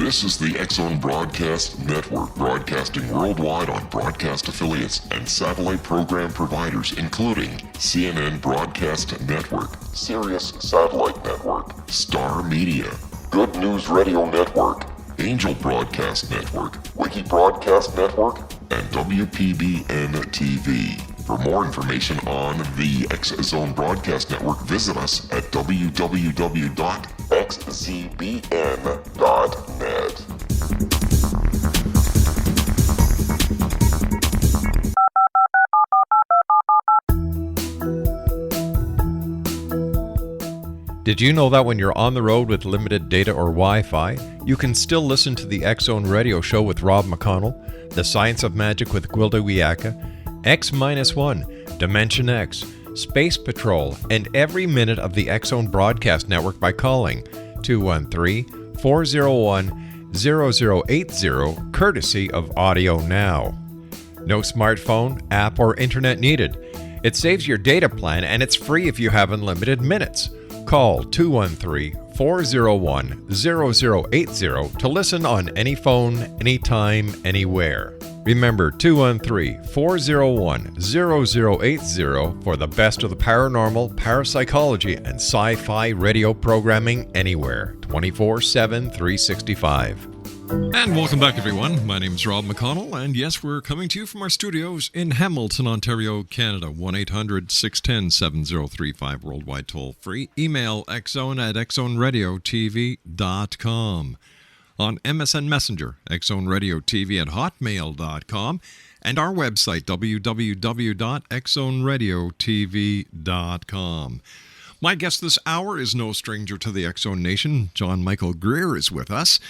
This is the X-Zone Broadcast Network, broadcasting worldwide on broadcast affiliates and satellite program providers, including CNN Broadcast Network, Sirius Satellite Network, Star Media, Good News Radio Network, Angel Broadcast Network, Wiki Broadcast Network, and WPBN TV. For more information on the X-Zone Broadcast Network, visit us at www.xzbn.net. Did you know that when you're on the road with limited data or Wi-Fi, you can still listen to the X-Zone Radio Show with Rob McConnell, The Science of Magic with Gwilda Wiyaka, X-1, Dimension X, Space Patrol, and every minute of the X-Zone Broadcast Network by calling 213-401-0080, courtesy of Audio Now. No smartphone, app, or internet needed. It saves your data plan, and it's free if you have unlimited minutes. Call 213-401-0080 to listen on any phone, anytime, anywhere. Remember, 213-401-0080 for the best of the paranormal, parapsychology, and sci-fi radio programming anywhere, 24/7, 365. And welcome back, everyone. My name is Rob McConnell, and yes, we're coming to you from our studios in Hamilton, Ontario, Canada. 1-800-610-7035, worldwide toll-free. Email xzone@xzoneradiotv.com. On MSN Messenger, xzoneradiotv@hotmail.com, and our website, www.xzoneradiotv.com. My guest this hour is no stranger to the X-Zone Nation. John Michael Greer is with us.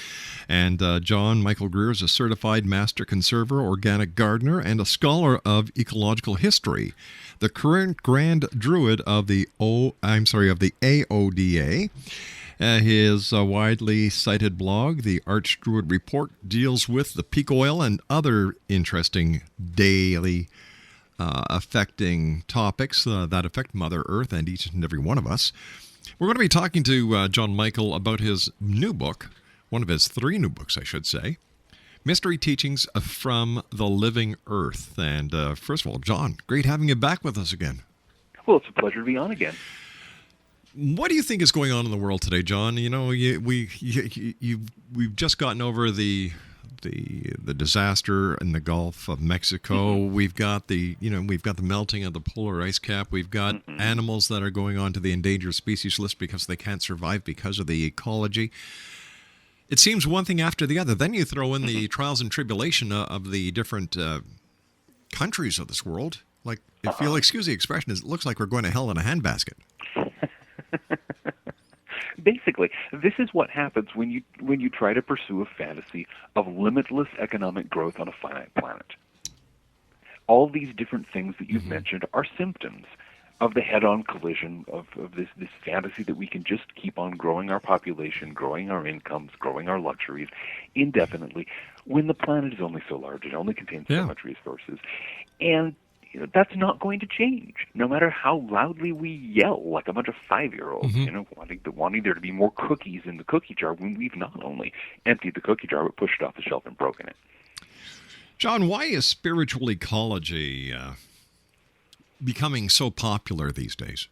And John Michael Greer is a certified master conserver, organic gardener, and a scholar of ecological history. The current Grand Druid of the AODA. His widely cited blog, the Archdruid Report, deals with the peak oil and other interesting daily affecting topics that affect Mother Earth and each and every one of us. We're going to be talking to John Michael about his new book, one of his 3 new books, I should say, Mystery Teachings from the Living Earth. And first of all, John, great having you back with us again. Well, it's a pleasure to be on again. What do you think is going on in the world today, John? You know, we've just gotten over the disaster in the Gulf of Mexico. Mm-hmm. We've got the melting of the polar ice cap. We've got animals that are going on to the endangered species list because they can't survive because of the ecology. It seems one thing after the other. Then you throw in the trials and tribulation of the different countries of this world. Like, if you'll excuse the expression, it looks like we're going to hell in a handbasket. Basically, this is what happens when you try to pursue a fantasy of limitless economic growth on a finite planet. All these different things that you've mentioned are symptoms of the head-on collision of this fantasy that we can just keep on growing our population, growing our incomes, growing our luxuries indefinitely, when the planet is only so large, it only contains so much resources. And that's not going to change, no matter how loudly we yell like a bunch of 5-year-olds, wanting there to be more cookies in the cookie jar when we've not only emptied the cookie jar, but pushed it off the shelf and broken it. John, why is spiritual ecology becoming so popular these days?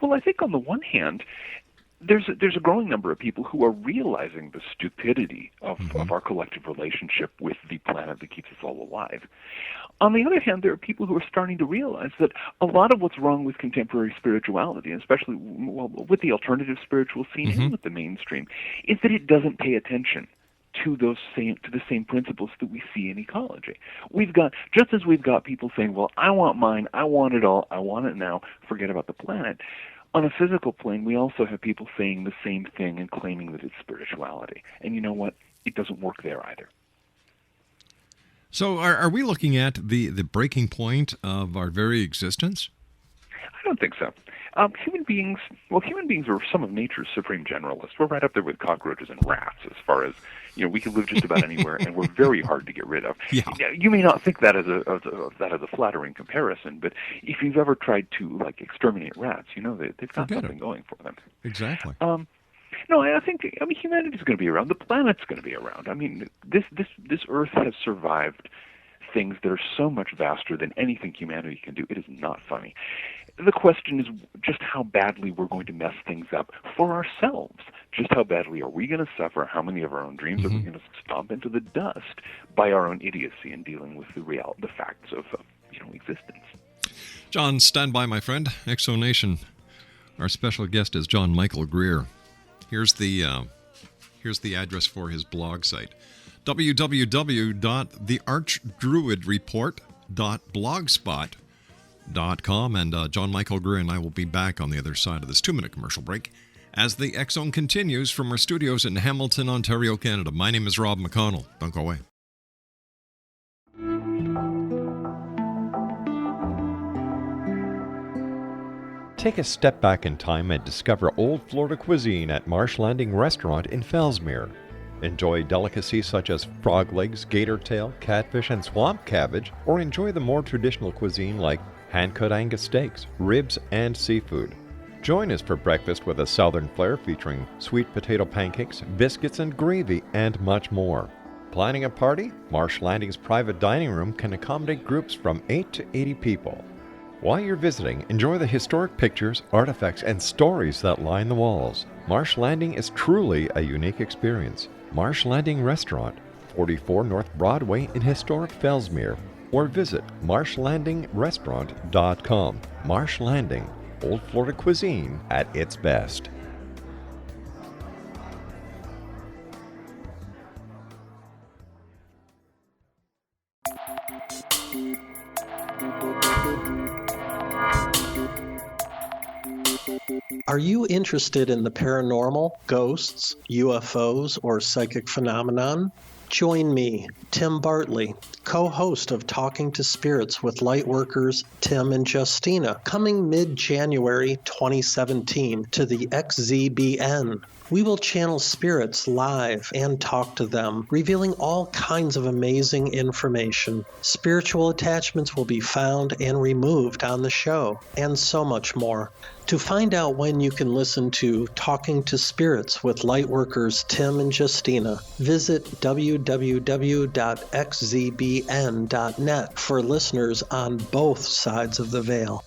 Well, I think on the one hand, there's a growing number of people who are realizing the stupidity of our collective relationship with the planet that keeps us all alive. On the other hand, there are people who are starting to realize that a lot of what's wrong with contemporary spirituality, and especially with the alternative spiritual scene and with the mainstream, is that it doesn't pay attention to the same principles that we see in ecology. Just as we've got people saying, well, I want mine, I want it all, I want it now, forget about the planet. On a physical plane, we also have people saying the same thing and claiming that it's spirituality. And you know what? It doesn't work there either. So are we looking at the breaking point of our very existence? I don't think so. Human beings are some of nature's supreme generalists. We're right up there with cockroaches and rats as far as, we can live just about anywhere, and we're very hard to get rid of. Yeah. You may not think that as a flattering comparison, but if you've ever tried to exterminate rats, they've got something going for them. Exactly. No, I think humanity's going to be around. The planet's going to be around. I mean, this Earth has survived things that are so much vaster than anything humanity can do. It is not funny. The question is just how badly we're going to mess things up for ourselves. Just how badly are we going to suffer? How many of our own dreams are we going to stomp into the dust by our own idiocy in dealing with the facts of existence? John, stand by, my friend. Exonation. Our special guest is John Michael Greer. Here's the address for his blog site: www.thearchdruidreport.blogspot.com. And John Michael Greer and I will be back on the other side of this 2-minute commercial break as the X Zone continues from our studios in Hamilton, Ontario, Canada. My name is Rob McConnell. Don't go away. Take a step back in time and discover old Florida cuisine at Marsh Landing Restaurant in Fellsmere. Enjoy delicacies such as frog legs, gator tail, catfish, and swamp cabbage, or enjoy the more traditional cuisine like hand-cut Angus steaks, ribs, and seafood. Join us for breakfast with a southern flair featuring sweet potato pancakes, biscuits and gravy, and much more. Planning a party? Marsh Landing's private dining room can accommodate groups from 8 to 80 people. While you're visiting, enjoy the historic pictures, artifacts, and stories that line the walls. Marsh Landing is truly a unique experience. Marsh Landing Restaurant, 44 North Broadway in historic Fellsmere, or visit marshlandingrestaurant.com. Marsh Landing, Old Florida cuisine at its best. Are you interested in the paranormal, ghosts, UFOs, or psychic phenomenon? Join me, Tim Bartley, co-host of Talking to Spirits with Lightworkers Tim and Justina, coming mid-January 2017 to the XZBN. We will channel spirits live and talk to them, revealing all kinds of amazing information. Spiritual attachments will be found and removed on the show, and so much more. To find out when you can listen to Talking to Spirits with Lightworkers Tim and Justina, visit www.xzbn.net for listeners on both sides of the veil.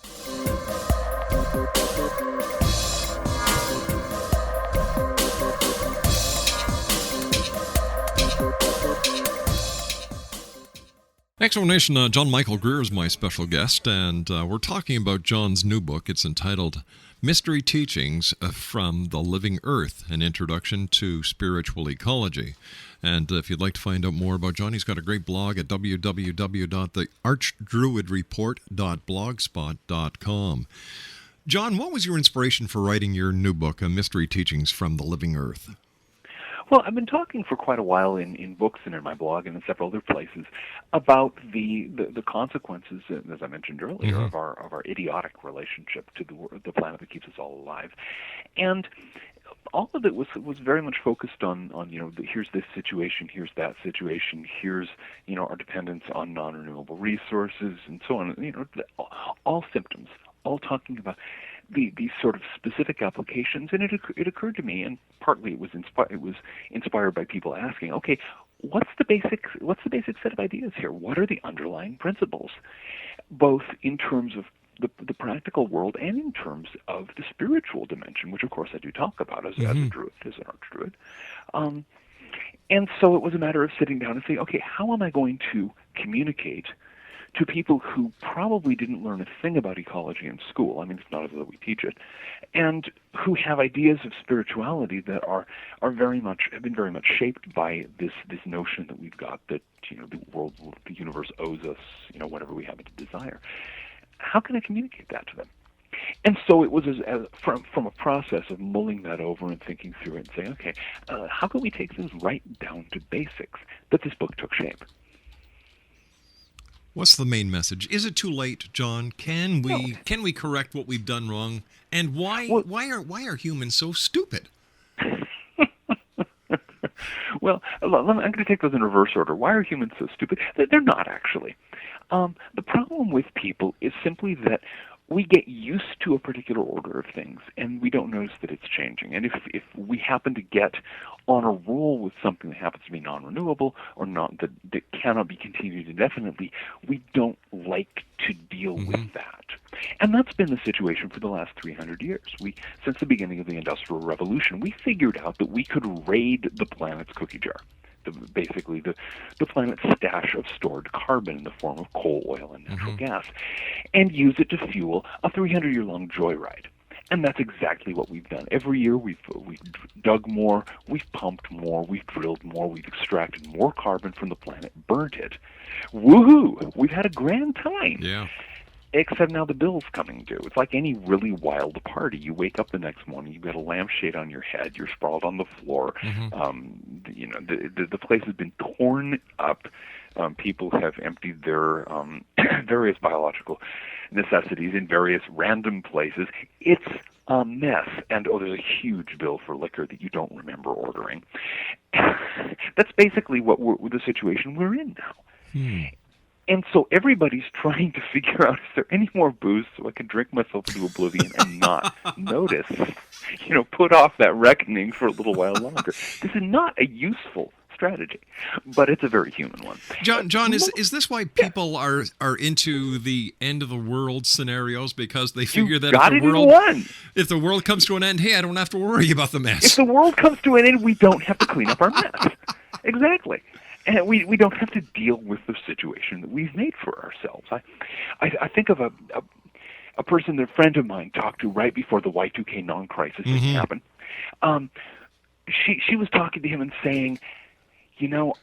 Explanation, John Michael Greer is my special guest, and we're talking about John's new book. It's entitled Mystery Teachings from the Living Earth, An Introduction to Spiritual Ecology. And if you'd like to find out more about John, he's got a great blog at www.thearchdruidreport.blogspot.com. John, what was your inspiration for writing your new book, Mystery Teachings from the Living Earth? Well, I've been talking for quite a while in books and in my blog and in several other places about the consequences, as I mentioned earlier, of our idiotic relationship to the planet that keeps us all alive, and all of it was very much focused on here's this situation, here's that situation, here's our dependence on non-renewable resources and so on. All symptoms, all talking about these sort of specific applications, and it occurred to me, and partly it was inspired by people asking, okay, what's the basic set of ideas here? What are the underlying principles, both in terms of the practical world and in terms of the spiritual dimension, which of course I do talk about as a druid, as an archdruid. And so it was a matter of sitting down and saying, okay, how am I going to communicate to people who probably didn't learn a thing about ecology in school? I mean, it's not as though we teach it, and who have ideas of spirituality that have been very much shaped by this notion that we've got that the universe owes us whatever we happen to desire. How can I communicate that to them? And so it was from a process of mulling that over and thinking through it and saying, okay, how can we take things right down to basics, that this book took shape. What's the main message? Is it too late, John? Can we correct what we've done wrong? And why are humans so stupid? Well, I'm going to take those in reverse order. Why are humans so stupid? They're not, actually. The problem with people is simply that we get used to a particular order of things, and we don't notice that it's changing. And if we happen to get on a roll with something that happens to be non-renewable or not that cannot be continued indefinitely, we don't like to deal with that. And that's been the situation for the last 300 years. Since the beginning of the Industrial Revolution, we figured out that we could raid the planet's cookie jar. Basically the planet's stash of stored carbon in the form of coal, oil, and natural gas, and use it to fuel a 300-year-long joyride. And that's exactly what we've done. Every year we've dug more, we've pumped more, we've drilled more, we've extracted more carbon from the planet, burnt it. Woohoo! We've had a grand time. Yeah. Except now the bill's coming due. It's like any really wild party. You wake up the next morning, you've got a lampshade on your head, you're sprawled on the floor. The place has been torn up. People have emptied their various biological necessities in various random places. It's a mess. And there's a huge bill for liquor that you don't remember ordering. That's basically the situation we're in now. And so everybody's trying to figure out, is there any more booze so I can drink myself into oblivion and not notice, put off that reckoning for a little while longer. This is not a useful strategy, but it's a very human one. John, is this why people are into the end of the world scenarios? Because they figure that if the world comes to an end, hey, I don't have to worry about the mess. If the world comes to an end, we don't have to clean up our mess. Exactly. And we don't have to deal with the situation that we've made for ourselves. I think of a person that a friend of mine talked to right before the Y2K non-crisis thing happened. She was talking to him and saying,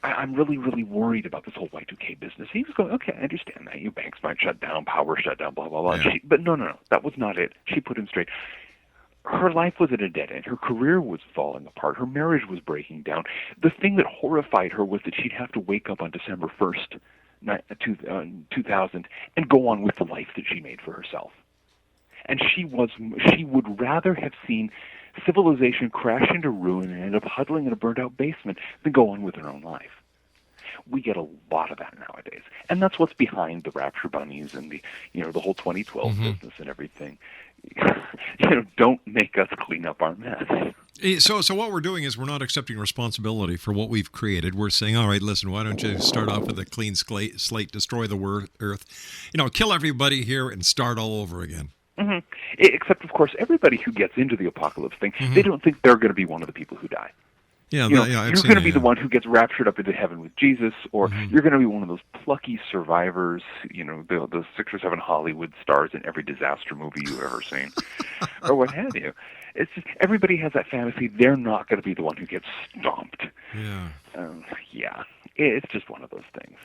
I'm really, really worried about this whole Y2K business. He was going, okay, I understand that. Your banks might shut down, power shut down, blah, blah, blah. Yeah. But no, that was not it. She put him straight. Her life was at a dead end. Her career was falling apart. Her marriage was breaking down. The thing that horrified her was that she'd have to wake up on December 1st, 2000, and go on with the life that she made for herself. And she would rather have seen civilization crash into ruin and end up huddling in a burnt-out basement than go on with her own life. We get a lot of that nowadays, and that's what's behind the rapture bunnies and the whole 2012 business and everything. Don't make us clean up our mess. So what we're doing is we're not accepting responsibility for what we've created. We're saying, all right, listen, why don't you start off with a clean slate, destroy the earth, kill everybody here and start all over again. Except, of course, everybody who gets into the apocalypse thing, they don't think they're going to be one of the people who die. Yeah, you're going to be the one who gets raptured up into heaven with Jesus, or you're going to be one of those plucky survivors, those 6 or 7 Hollywood stars in every disaster movie you've ever seen, or what have you. It's just everybody has that fantasy. They're not going to be the one who gets stomped. Yeah. It's just one of those things.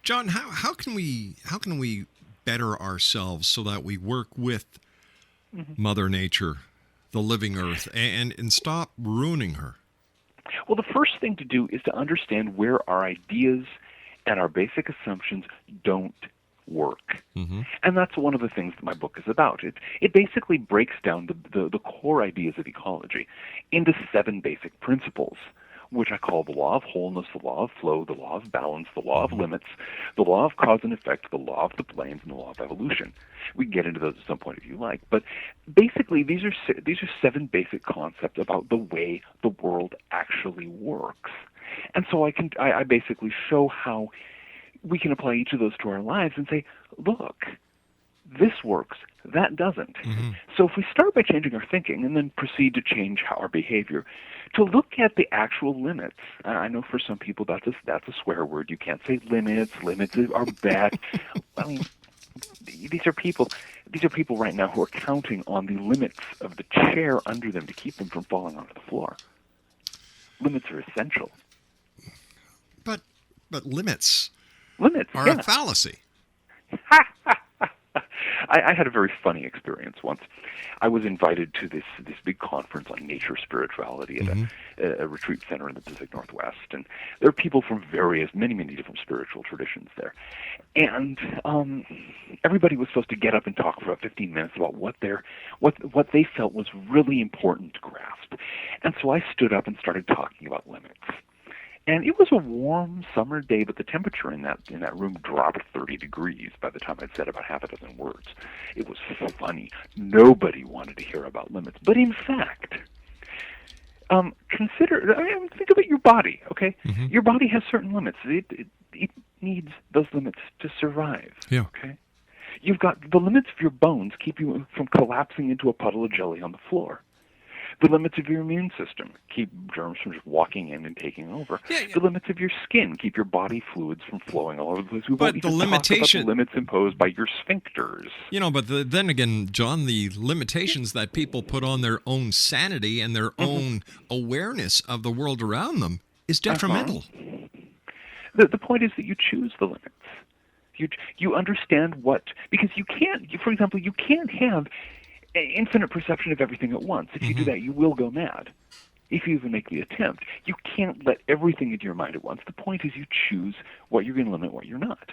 John, how can we better ourselves so that we work with Mother Nature, the living earth, and stop ruining her? Well, the first thing to do is to understand where our ideas and our basic assumptions don't work. And that's one of the things that my book is about. It basically breaks down the core ideas of ecology into 7 basic principles, which I call the law of wholeness, the law of flow, the law of balance, the law of limits, the law of cause and effect, the law of the planes, and the law of evolution. We can get into those at some point if you like. But basically, these are 7 basic concepts about the way the world actually works. And so I basically show how we can apply each of those to our lives and say, look, this works, that doesn't. So if we start by changing our thinking and then proceed to change our behavior, to look at the actual limits. I know for some people that's a swear word. You can't say limits. Limits are bad. I mean, these are people right now who are counting on the limits of the chair under them to keep them from falling onto the floor. Limits are essential. But limits are a fallacy. I had a very funny experience once. I was invited to this big conference on nature spirituality at a retreat center in the Pacific Northwest, and there are people from many different spiritual traditions there. And everybody was supposed to get up and talk for about 15 minutes about what they felt was really important to grasp. And so I stood up and started talking about limits. And it was a warm summer day, but the temperature in that room dropped 30 degrees by the time I'd said about half a dozen words. It was funny. Nobody wanted to hear about limits. But in fact, think about your body, okay? Mm-hmm. Your body has certain limits. It needs those limits to survive, Yeah. okay? You've got the limits of your bones keep you from collapsing into a puddle of jelly on the floor. The limits of your immune system keep germs from just walking in and taking over. Yeah. The limits of your skin keep your body fluids from flowing all over the place. We But won't the even talk about limitation- the limits imposed by your sphincters. But then again, John, the limitations that people put on their own sanity and their own awareness of the world around them is detrimental. The point is that you choose the limits. You understand because you can't, for example, you can't have infinite perception of everything at once. If you do that, you will go mad. If you even make the attempt, you can't let everything into your mind at once. The point is you choose what you're going to limit, what you're not.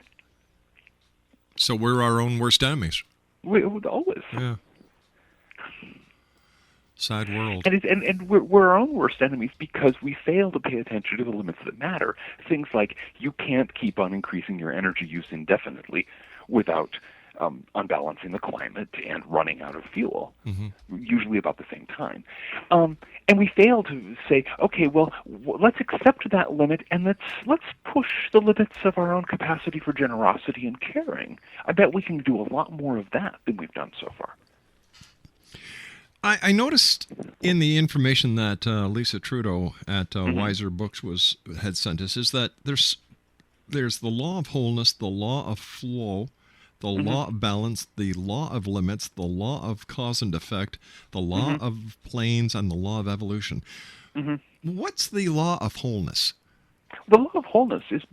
So we're our own worst enemies. We would always. Yeah. Sad world. And we're our own worst enemies because we fail to pay attention to the limits that matter. Things like you can't keep on increasing your energy use indefinitely without unbalancing the climate and running out of fuel, usually about the same time. And we fail to say, okay, well, let's accept that limit and let's push the limits of our own capacity for generosity and caring. I bet we can do a lot more of that than we've done so far. I noticed in the information that Lisa Trudeau at Wiser Books had sent us is that there's the law of wholeness, the law of flow, the law of balance, the law of limits, the law of cause and effect, the law of planes, and the law of evolution. What's the law of wholeness? The law of wholeness is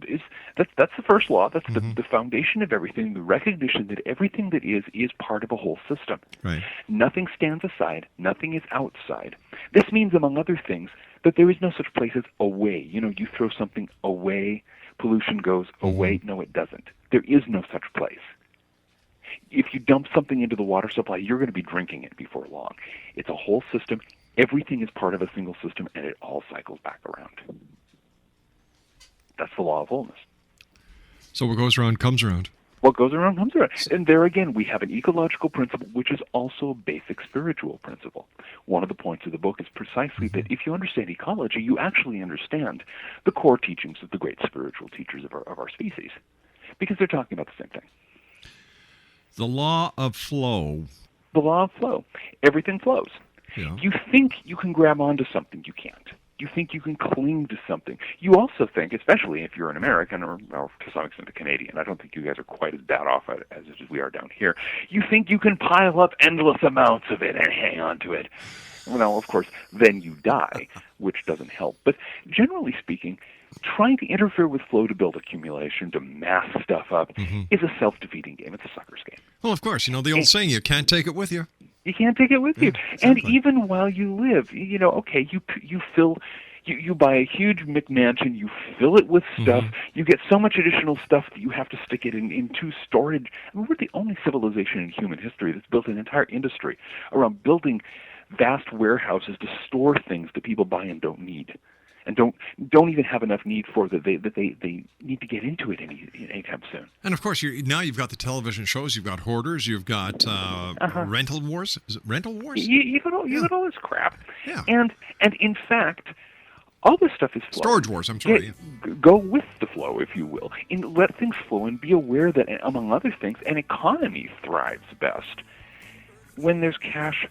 that's the first law. That's the foundation of everything. The recognition that everything that is part of a whole system. Right. Nothing stands aside. Nothing is outside. This means, among other things, that there is no such place as away. You throw something away, pollution goes away. No, it doesn't. There is no such place. If you dump something into the water supply, you're going to be drinking it before long. It's a whole system. Everything is part of a single system, and it all cycles back around. That's the law of wholeness. So what goes around comes around. What goes around comes around. And there again, we have an ecological principle, which is also a basic spiritual principle. One of the points of the book is precisely that if you understand ecology, you actually understand the core teachings of the great spiritual teachers of our species, because they're talking about the same thing. The law of flow. The law of flow. Everything flows. Yeah. You think you can grab onto something, you can't. You think you can cling to something. You also think, especially if you're an American or to some extent a Canadian, I don't think you guys are quite as bad off as we are down here, you think you can pile up endless amounts of it and hang on to it. Well, of course, then you die, which doesn't help. But generally speaking, trying to interfere with flow to build accumulation, to mass stuff up, is a self-defeating game. It's a sucker's game. Well, of course, the old saying, you can't take it with you. You can't take it with you. Exactly. And even while you live, okay, you buy a huge McMansion, you fill it with stuff, you get so much additional stuff that you have to stick it into storage. I mean, we're the only civilization in human history that's built an entire industry around building vast warehouses to store things that people buy and don't need, and don't even have enough need for that they need to get into it anytime soon. And of course, now you've got the television shows, you've got hoarders, you've got rental wars. Is it rental wars? You got all this crap. Yeah. And in fact, all this stuff is flow. Storage wars, I'm sorry. Go with the flow, if you will, and let things flow, and be aware that, among other things, an economy thrives best when there's cash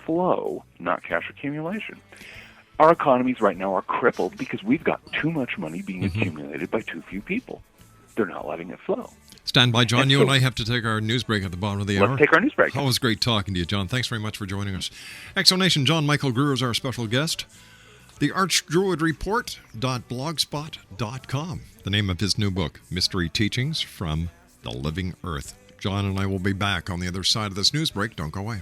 flow, not cash accumulation. Our economies right now are crippled because we've got too much money being accumulated by too few people. They're not letting it flow. Stand by, John. You and I have to take our news break at the bottom of the hour. Let's take our news break. Always great talking to you, John. Thanks very much for joining us. Exonation, John Michael Greer is our special guest. The Archdruidreport.blogspot.com, the name of his new book, Mystery Teachings from the Living Earth. John and I will be back on the other side of this news break. Don't go away.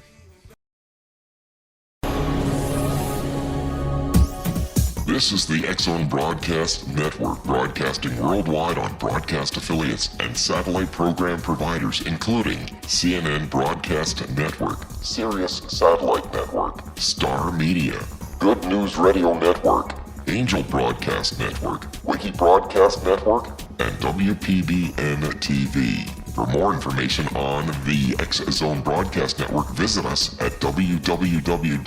This is the X-Zone Broadcast Network, broadcasting worldwide on broadcast affiliates and satellite program providers, including CNN Broadcast Network, Sirius Satellite Network, Star Media, Good News Radio Network, Angel Broadcast Network, Wiki Broadcast Network, and WPBN TV. For more information on the X Zone Broadcast Network, visit us at www.xzbn.net.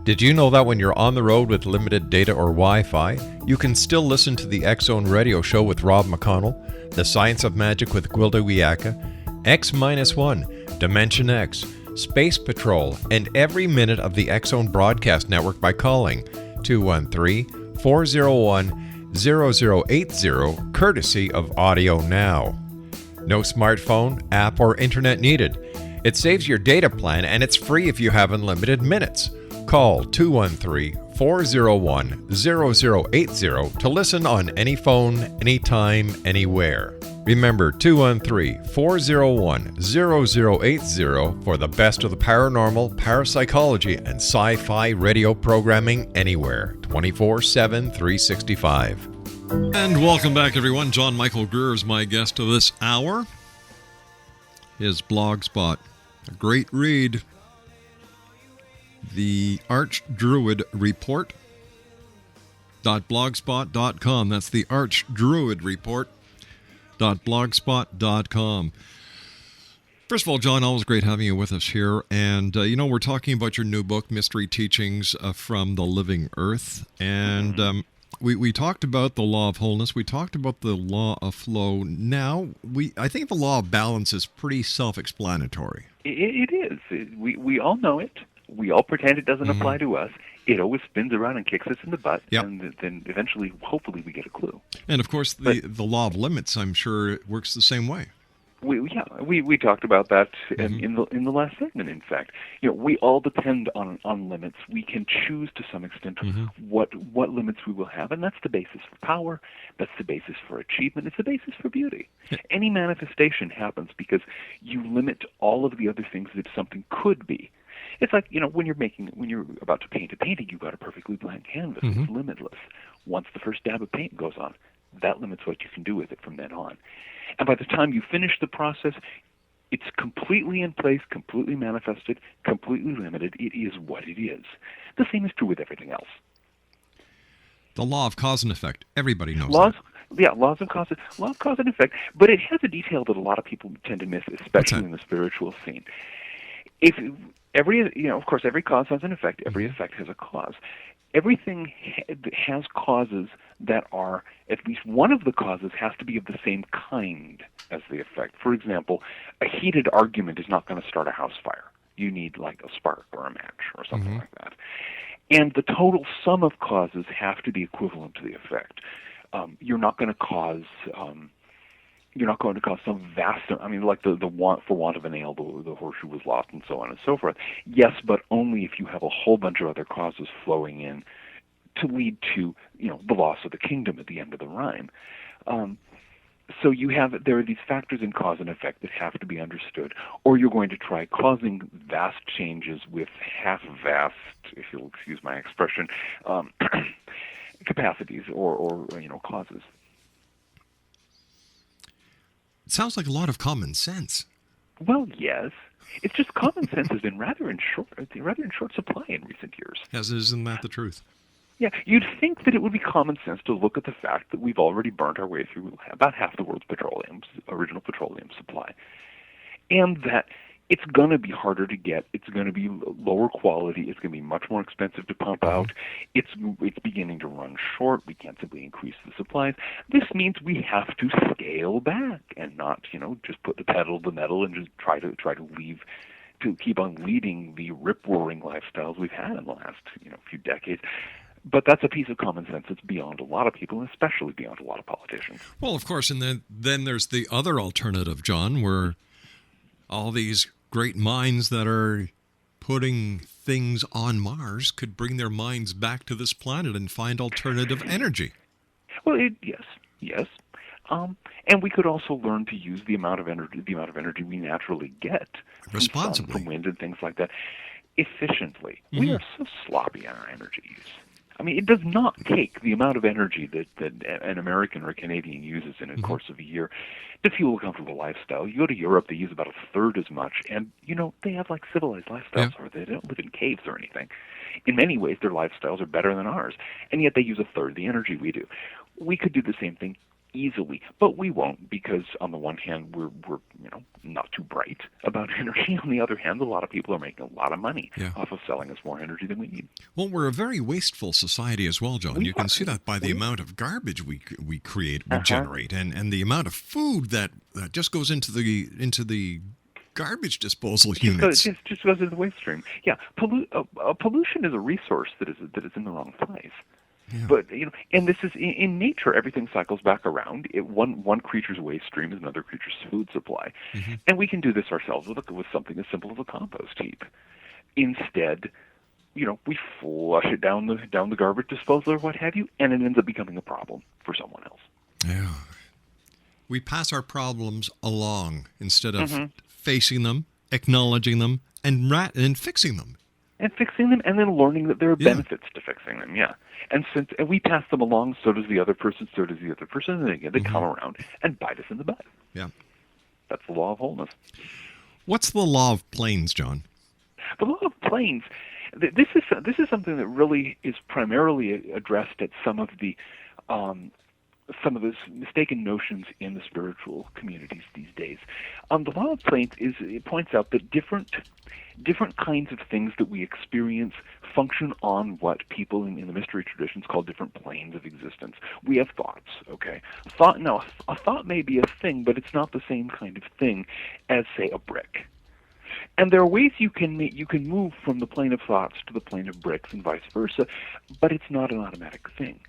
Did you know that when you're on the road with limited data or Wi-Fi, you can still listen to the X-Zone Radio Show with Rob McConnell, The Science of Magic with Gwilda Wiyaka, X-1, Dimension X, Space Patrol, and every minute of the X-Zone Broadcast Network by calling 213-401-0080, courtesy of Audio Now. No smartphone, app, or internet needed. It saves your data plan and it's free if you have unlimited minutes. Call 213-401-0080 to listen on any phone, anytime, anywhere. Remember 213-401-0080 for the best of the paranormal, parapsychology, and sci-fi radio programming anywhere, 24/7, 365. And welcome back, everyone. John Michael Greer is my guest of this hour. His blog spot, a great read, the Archdruid Report. .blogspot.com. That's the Archdruid Report.blogspot.com. First of all, John, always great having you with us here. And, we're talking about your new book, Mystery Teachings from the Living Earth. And we talked about the law of wholeness. We talked about the law of flow. Now, I think the law of balance is pretty self-explanatory. It is. We all know it. We all pretend it doesn't apply to us. It always spins around and kicks us in the butt, and then eventually, hopefully, we get a clue. And, of course, the law of limits, I'm sure, works the same way. We talked about that in the last segment. In fact, we all depend on limits. We can choose to some extent what limits we will have, and that's the basis for power. That's the basis for achievement. It's the basis for beauty. Any manifestation happens because you limit all of the other things that something could be. It's like, when you're about to paint a painting, you've got a perfectly blank canvas. It's limitless. Once the first dab of paint goes on, that limits what you can do with it from then on. And by the time you finish the process, it's completely in place, completely manifested, completely limited. It is what it is. The same is true with everything else. The law of cause and effect. Everybody knows laws. that. Yeah, law of cause and effect. But it has a detail that a lot of people tend to miss, especially in the spiritual scene. Of course, every cause has an effect. Every effect has a cause. Everything has causes that are, at least one of the causes has to be of the same kind as the effect. For example, a heated argument is not going to start a house fire. You need like a spark or a match or something like that. And the total sum of causes have to be equivalent to the effect. You're not going to cause some vast, like the want of a nail, the horseshoe was lost, and so on and so forth. Yes, but only if you have a whole bunch of other causes flowing in to lead to, the loss of the kingdom at the end of the rhyme. So there are these factors in cause and effect that have to be understood, or you're going to try causing vast changes with half-vast, if you'll excuse my expression, capacities or causes. It sounds like a lot of common sense. Well, yes. It's just common sense has been rather in short supply in recent years. Isn't that the truth? Yeah, you'd think that it would be common sense to look at the fact that we've already burnt our way through about half the world's original petroleum supply, and that it's going to be harder to get. It's going to be lower quality. It's going to be much more expensive to pump out. It's beginning to run short. We can't simply increase the supplies. This means we have to scale back and not, just put the pedal to the metal and just try to keep on leading the rip-roaring lifestyles we've had in the last, few decades. But that's a piece of common sense that's beyond a lot of people, and especially beyond a lot of politicians. Well, of course, and then there's the other alternative, John, where all these great minds that are putting things on Mars could bring their minds back to this planet and find alternative energy. Well, yes. And we could also learn to use the amount of energy we naturally get responsibly from wind and things like that efficiently. We are so sloppy in our energy use. I mean, it does not take the amount of energy that an American or a Canadian uses in a course of a year to fuel a comfortable lifestyle. You go to Europe, they use about a third as much, and, they have, like, civilized lifestyles, or they don't live in caves or anything. In many ways, their lifestyles are better than ours, and yet they use a third the energy we do. We could do the same thing easily, but we won't, because on the one hand we're not too bright about energy. On the other hand, a lot of people are making a lot of money off of selling us more energy than we need. Well, we're a very wasteful society as well, John. You can see that by the amount of garbage we create, we generate, and the amount of food that just goes into the garbage disposal units. It just goes into the waste stream. Yeah, pollution is a resource that is in the wrong place. Yeah. But and this is in nature. Everything cycles back around. One creature's waste stream is another creature's food supply, and we can do this ourselves with something as simple as a compost heap. Instead, we flush it down the garbage disposal or what have you, and it ends up becoming a problem for someone else. Yeah, we pass our problems along instead of facing them, acknowledging them, and fixing them. And then learning that there are benefits to fixing them, And since we pass them along, so does the other person, and again, they come around and bite us in the butt. Yeah. That's the law of wholeness. What's the law of planes, John? The law of planes, this is something that really is primarily addressed at some of the mistaken notions in the spiritual communities these days. The law of planes it points out that different kinds of things that we experience function on what people in the mystery traditions call different planes of existence. We have thoughts, okay? A thought may be a thing, but it's not the same kind of thing as, say, a brick. And there are ways you can move from the plane of thoughts to the plane of bricks and vice versa, but it's not an automatic thing.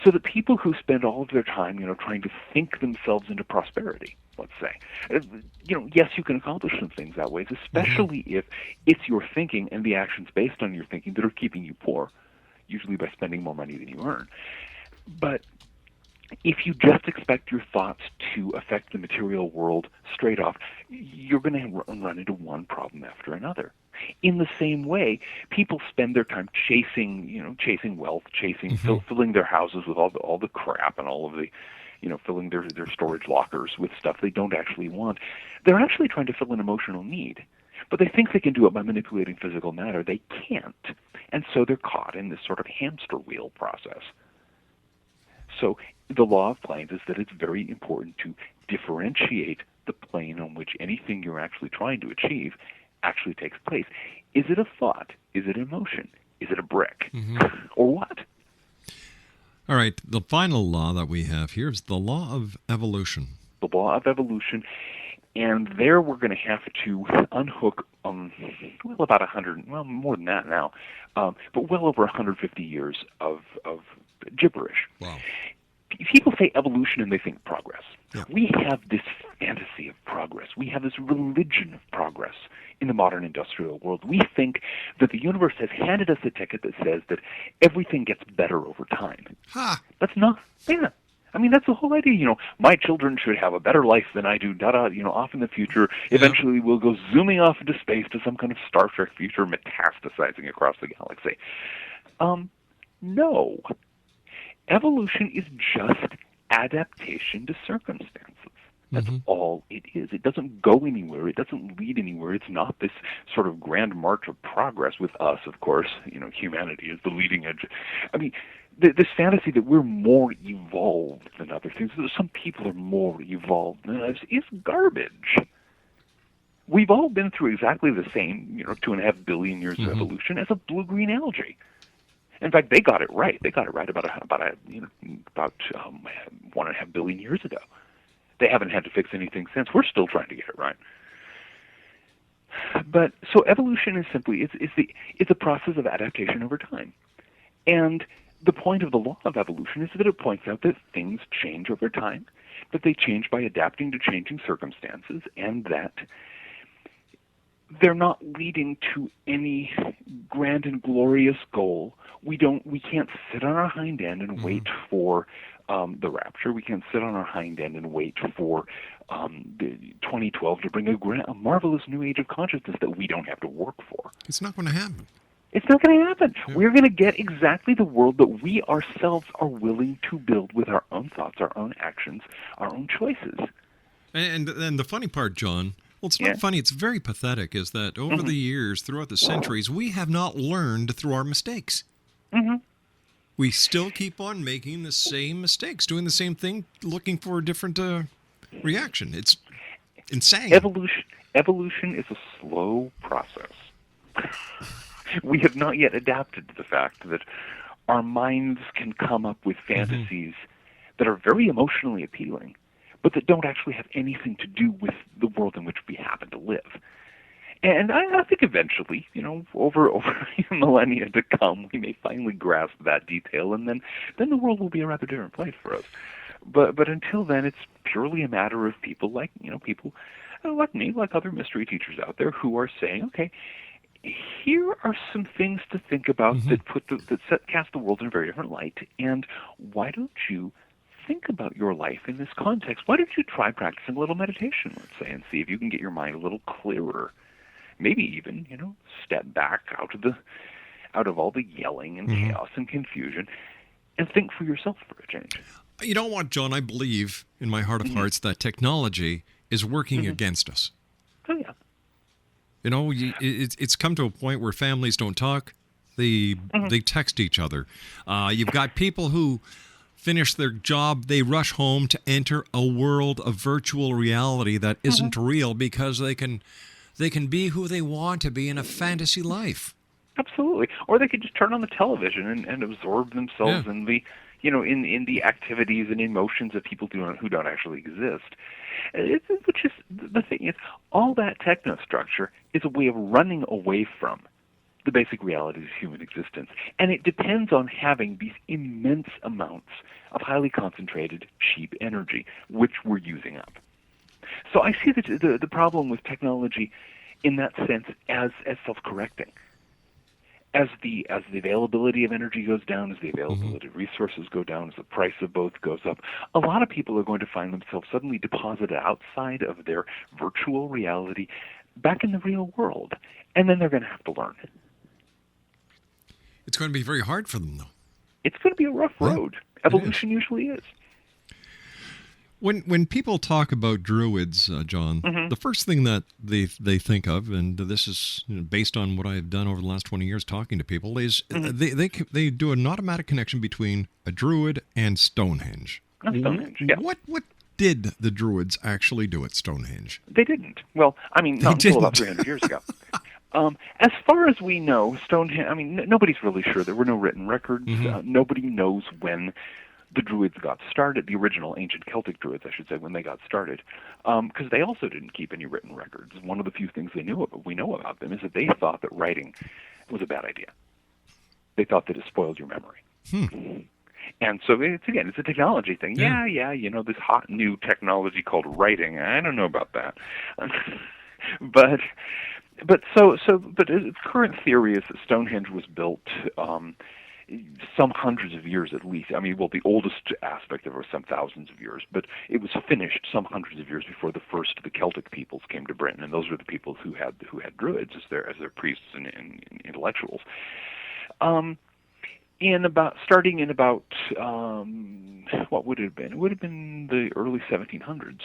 So the people who spend all of their time, trying to think themselves into prosperity, let's say, yes, you can accomplish some things that way, especially if it's your thinking and the actions based on your thinking that are keeping you poor, usually by spending more money than you earn. But if you just expect your thoughts to affect the material world straight off, you're going to run into one problem after another. In the same way, people spend their time chasing wealth, filling their houses with all the crap and all of the, filling their storage lockers with stuff they don't actually want. They're actually trying to fill an emotional need, but they think they can do it by manipulating physical matter. They can't, and so they're caught in this sort of hamster wheel process. So the law of planes is that it's very important to differentiate the plane on which anything you're actually trying to achieve actually takes place. Is it a thought? Is it emotion? Is it a brick? Or what? All right, the final law that we have here is the law of evolution. The law of evolution, and there we're going to have to unhook, about 100, more than that now, but well over 150 years of gibberish. Wow. People say evolution and they think progress. Yeah. We have this fantasy of progress. We have this religion of progress in the modern industrial world. We think that the universe has handed us a ticket that says that everything gets better over time. That's not, I mean, that's the whole idea. My children should have a better life than I do, off in the future. Eventually we'll go zooming off into space to some kind of Star Trek future metastasizing across the galaxy. No. Evolution is just adaptation to circumstances. That's all it is. It doesn't go anywhere. It doesn't lead anywhere. It's not this sort of grand march of progress with us, of course. Humanity is the leading edge. I mean, this fantasy that we're more evolved than other things, that some people are more evolved than us, is garbage. We've all been through exactly the same, 2.5 billion years of evolution as a blue-green algae. In fact, they got it right. They got it right about 1.5 billion years ago. They haven't had to fix anything since. We're still trying to get it right. But so evolution is simply it's a process of adaptation over time. And the point of the law of evolution is that it points out that things change over time, that they change by adapting to changing circumstances, and that they're not leading to any grand and glorious goal. We can't sit on our hind end and wait for the rapture. We can't sit on our hind end and wait for 2012 to bring a marvelous new age of consciousness that we don't have to work for. It's not going to happen. It's not going to happen. Yeah. We're going to get exactly the world that we ourselves are willing to build with our own thoughts, our own actions, our own choices. And the funny part, John, well, it's not funny, it's very pathetic, is that over the years, throughout the centuries, we have not learned through our mistakes. We still keep on making the same mistakes, doing the same thing, looking for a different reaction. It's insane. Evolution is a slow process. We have not yet adapted to the fact that our minds can come up with fantasies that are very emotionally appealing, but that don't actually have anything to do with the world in which we happen to live. And I think eventually, over millennia to come, we may finally grasp that detail, and then the world will be a rather different place for us. But until then, it's purely a matter of people like me, like other mystery teachers out there, who are saying, okay, here are some things to think about that cast the world in a very different light, and why don't you think about your life in this context? Why don't you try practicing a little meditation, let's say, and see if you can get your mind a little clearer? Maybe even, step back out of all the yelling and chaos and confusion, and think for yourself for a change. You know what, John? I believe in my heart of hearts that technology is working against us. Oh yeah. It's come to a point where families don't talk; they text each other. You've got people who finish their job, they rush home to enter a world of virtual reality that isn't real, because they can be who they want to be in a fantasy life. Absolutely. Or they could just turn on the television and absorb themselves in the in the activities and emotions of people who don't actually exist. Which is the thing is, all that technostructure is a way of running away from the basic realities of human existence, and it depends on having these immense amounts of highly concentrated, cheap energy, which we're using up. So I see the problem with technology in that sense as self-correcting. As the availability of energy goes down, as the availability of resources go down, as the price of both goes up, a lot of people are going to find themselves suddenly deposited outside of their virtual reality back in the real world. And then they're going to have to learn. It's going to be very hard for them, though. It's going to be a rough road. Evolution usually is. When people talk about druids, John, the first thing that they think of, and this is based on what I've done over the last 20 years talking to people, is they do an automatic connection between a druid and Stonehenge. Stonehenge, yeah. What did the druids actually do at Stonehenge? They didn't. Well, not until about 300 years ago. As far as we know, Stonehenge, nobody's really sure. There were no written records. Nobody knows when the Druids got started, the original ancient Celtic Druids, I should say, when they got started, because they also didn't keep any written records. One of the few things we know about them is that they thought that writing was a bad idea. They thought that it spoiled your memory. And so it's a technology thing. Yeah, this hot new technology called writing. I don't know about that. But its current theory is that Stonehenge was built some hundreds of years at least. The oldest aspect of it was some thousands of years, but it was finished some hundreds of years before the first of the Celtic peoples came to Britain, and those were the peoples who had druids as their priests and intellectuals. Starting in about what would it have been? It would have been the early 1700s.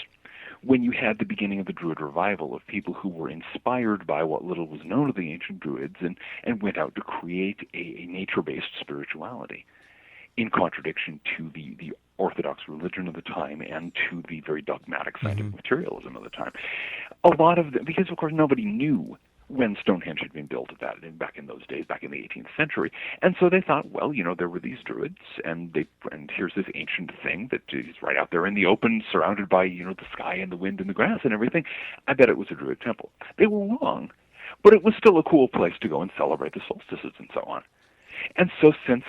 When you had the beginning of the Druid revival of people who were inspired by what little was known of the ancient Druids and went out to create a nature-based spirituality in contradiction to the orthodox religion of the time and to the very dogmatic scientific materialism of the time. A lot of them, because of course nobody knew when Stonehenge had been built back in those days, back in the 18th century. And so they thought, well, there were these druids, and here's this ancient thing that is right out there in the open, surrounded by, the sky and the wind and the grass and everything. I bet it was a druid temple. They were wrong, but it was still a cool place to go and celebrate the solstices and so on. And so since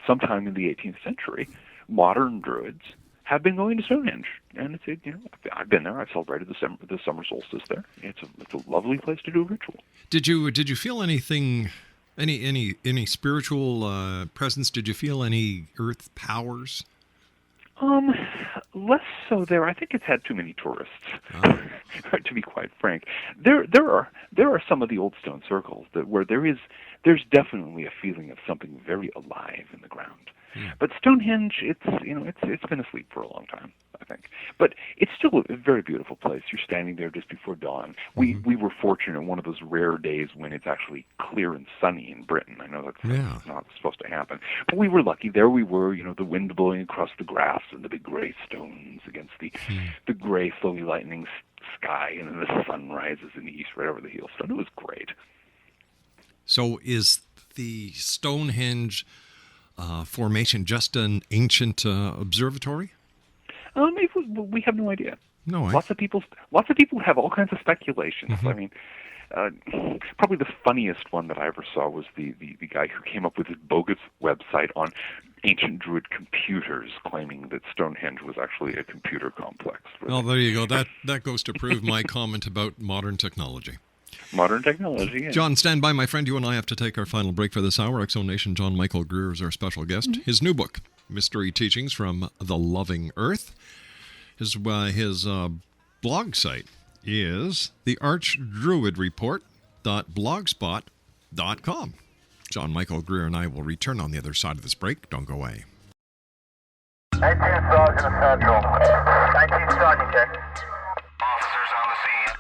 sometime in the 18th century, modern druids have been going to Stonehenge, and I've been there. I've celebrated the summer solstice there. It's a lovely place to do a ritual. Did you feel anything, any spiritual presence? Did you feel any earth powers? Less so there. I think it's had too many tourists, to be quite frank. There are some of the old stone circles where there's definitely a feeling of something very alive in the ground. But Stonehenge, it's been asleep for a long time, I think. But it's still a very beautiful place. You're standing there just before dawn. We were fortunate, one of those rare days when it's actually clear and sunny in Britain. I know that's not supposed to happen. But we were lucky. There we were, the wind blowing across the grass and the big gray stones against the gray, slowly lightening sky, and then the sun rises in the east right over the Heelstone. It was great. So is the Stonehenge formation just an ancient observatory? We have no idea. No, lots of people have all kinds of speculations. I mean, probably the funniest one that I ever saw was the guy who came up with his bogus website on ancient Druid computers, claiming that Stonehenge was actually a computer complex. Well, there you go. That goes to prove my comment about modern technology. Modern technology, yeah. John, stand by, my friend. You and I have to take our final break for this hour. Exo Nation, John Michael Greer is our special guest. His new book, Mystery Teachings from the Loving Earth. His blog site is thearchdruidreport.blogspot.com. John Michael Greer and I will return on the other side of this break. Don't go away. 19 Sergeant Central. 19 Sergeant check. Officers on the scene.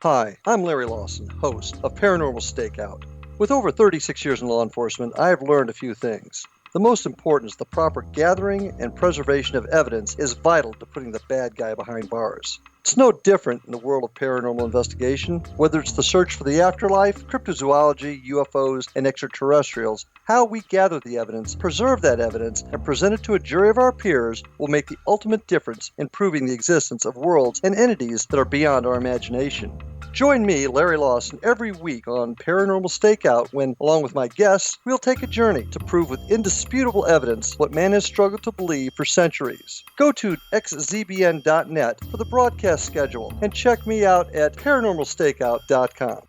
Hi, I'm Larry Lawson, host of Paranormal Stakeout. With over 36 years in law enforcement, I have learned a few things. The most important is the proper gathering and preservation of evidence is vital to putting the bad guy behind bars. It's no different in the world of paranormal investigation. Whether it's the search for the afterlife, cryptozoology, UFOs, and extraterrestrials, how we gather the evidence, preserve that evidence, and present it to a jury of our peers will make the ultimate difference in proving the existence of worlds and entities that are beyond our imagination. Join me, Larry Lawson, every week on Paranormal Stakeout when, along with my guests, we'll take a journey to prove with indisputable evidence what man has struggled to believe for centuries. Go to xzbn.net for the broadcast schedule and check me out at paranormalstakeout.com.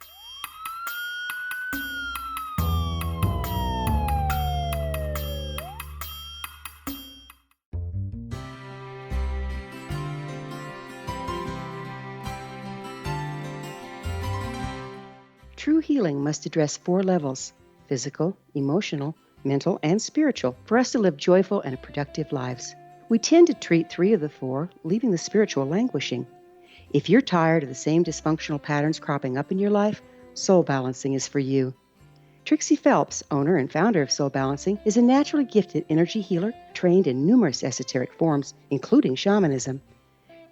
True healing must address 4 levels: physical, emotional, mental, and spiritual, for us to live joyful and productive lives. We tend to treat 3 of the 4, leaving the spiritual languishing. If you're tired of the same dysfunctional patterns cropping up in your life, Soul Balancing is for you. Trixie Phelps, owner and founder of Soul Balancing, is a naturally gifted energy healer trained in numerous esoteric forms, including shamanism.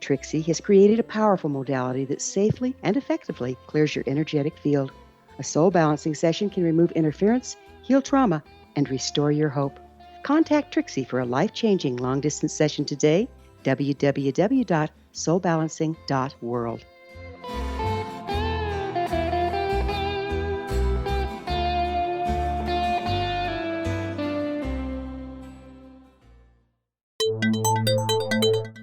Trixie has created a powerful modality that safely and effectively clears your energetic field. A soul balancing session can remove interference, heal trauma, and restore your hope. Contact Trixie for a life-changing long-distance session today, www.soulbalancing.world.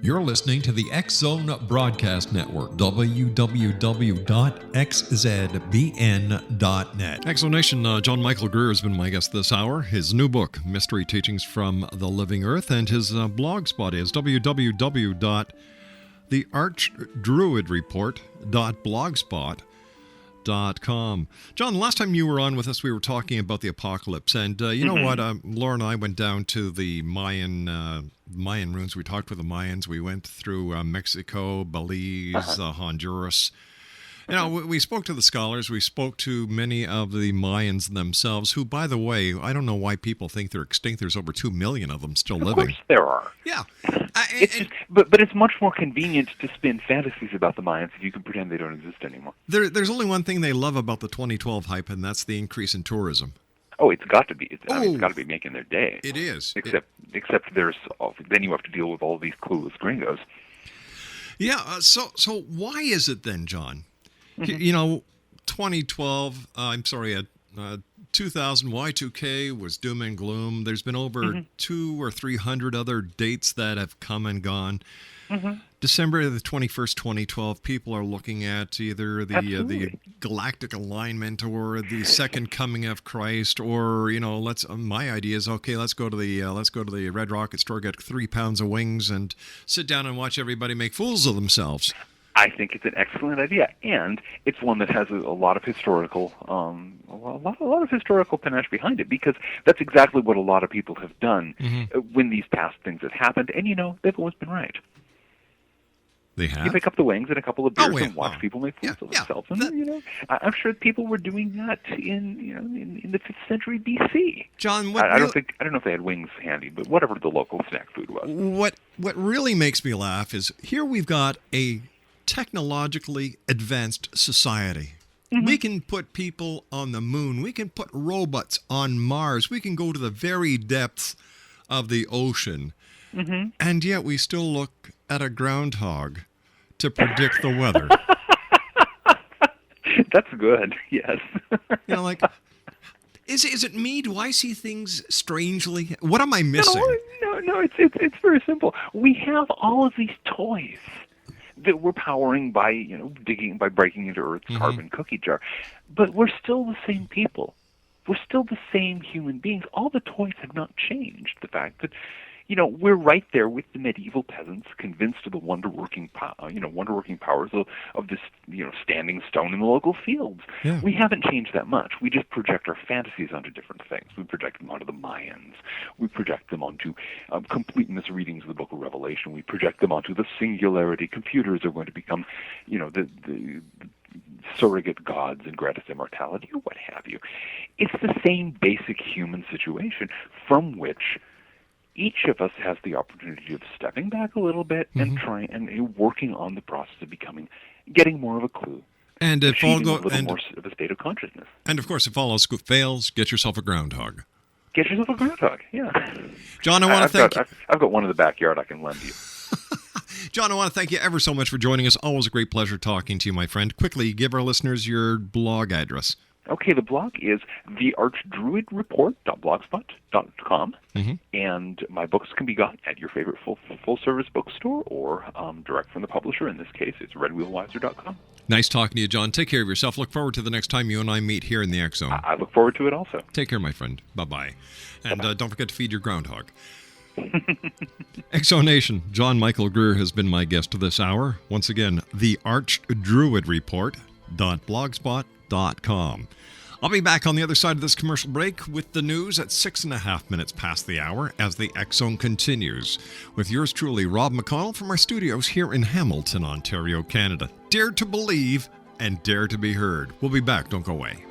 You're listening to the X-Zone Broadcast Network, www.xzbn.net. Exonation, John Michael Greer has been my guest this hour. His new book, Mystery Teachings from the Living Earth, and his blog spot is www.thearchdruidreport.blogspot.com. John, last time you were on with us, we were talking about the apocalypse, and you know what? Laura and I went down to the Mayan ruins. We talked with the Mayans. We went through Mexico, Belize, Honduras. You know, we spoke to the scholars. We spoke to many of the Mayans themselves, who, by the way, I don't know why people think they're extinct. There's over 2 million of them still living. Of course there are. Yeah. But it's much more convenient to spin fantasies about the Mayans if you can pretend they don't exist anymore. There's only one thing they love about the 2012 hype, and that's the increase in tourism. Oh, it's got to be. It's got to be making their day. It is. Except then you have to deal with all these clueless gringos. Yeah. So why is it then, John? You know, 2012. 2000 Y2K was doom and gloom. There's been over 200 or 300 other dates that have come and gone. December the 21st, 2012, people are looking at either the galactic alignment or the second coming of Christ, or my idea is, okay, let's go to the Red Rocket store, get 3 pounds of wings, and sit down and watch everybody make fools of themselves. I think it's an excellent idea, and it's one that has a lot of historical, a lot of historical panache behind it, because that's exactly what a lot of people have done when these past things have happened, and they've always been right. They have. You pick up the wings and a couple of beers and watch people make fools of themselves, and I'm sure people were doing that in the 5th century BC. John, I don't know if they had wings handy, but whatever the local snack food was. What really makes me laugh is here we've got a technologically advanced society. We can put people on the moon. We can put robots on Mars. We can go to the very depths of the ocean. And yet we still look at a groundhog to predict the weather. That's good, yes. Is it me? Do I see things strangely? What am I missing? No, it's very simple. We have all of these toys that we're powering by breaking into Earth's carbon cookie jar, but we're still the same people. We're still the same human beings. All the toys have not changed. The fact that we're right there with the medieval peasants, convinced of the wonder-working powers of this standing stone in the local fields. Yeah. We haven't changed that much. We just project our fantasies onto different things. We project them onto the Mayans. We project them onto complete misreadings of the Book of Revelation. We project them onto the singularity. Computers are going to become, the surrogate gods and grant us immortality, or what have you. It's the same basic human situation from which each of us has the opportunity of stepping back a little bit and trying and working on the process of getting more of a clue, and if all more of a state of consciousness. And of course, if all else fails, get yourself a groundhog. Get yourself a groundhog. Yeah, John, I want to thank you. I've got one in the backyard I can lend you. John, I want to thank you ever so much for joining us. Always a great pleasure talking to you, my friend. Quickly, give our listeners your blog address. Okay, the blog is thearchdruidreport.blogspot.com, and my books can be got at your favorite full-service bookstore or direct from the publisher. In this case, it's redwheelwiser.com. Nice talking to you, John. Take care of yourself. Look forward to the next time you and I meet here in the X Zone. I look forward to it also. Take care, my friend. Bye-bye. And don't forget to feed your groundhog. X Zone Nation, John Michael Greer has been my guest this hour. Once again, thearchdruidreport.blogspot.com. I'll be back on the other side of this commercial break with the news at 6.5 minutes past the hour as the X Zone continues. With yours truly, Rob McConnell, from our studios here in Hamilton, Ontario, Canada. Dare to believe and dare to be heard. We'll be back. Don't go away.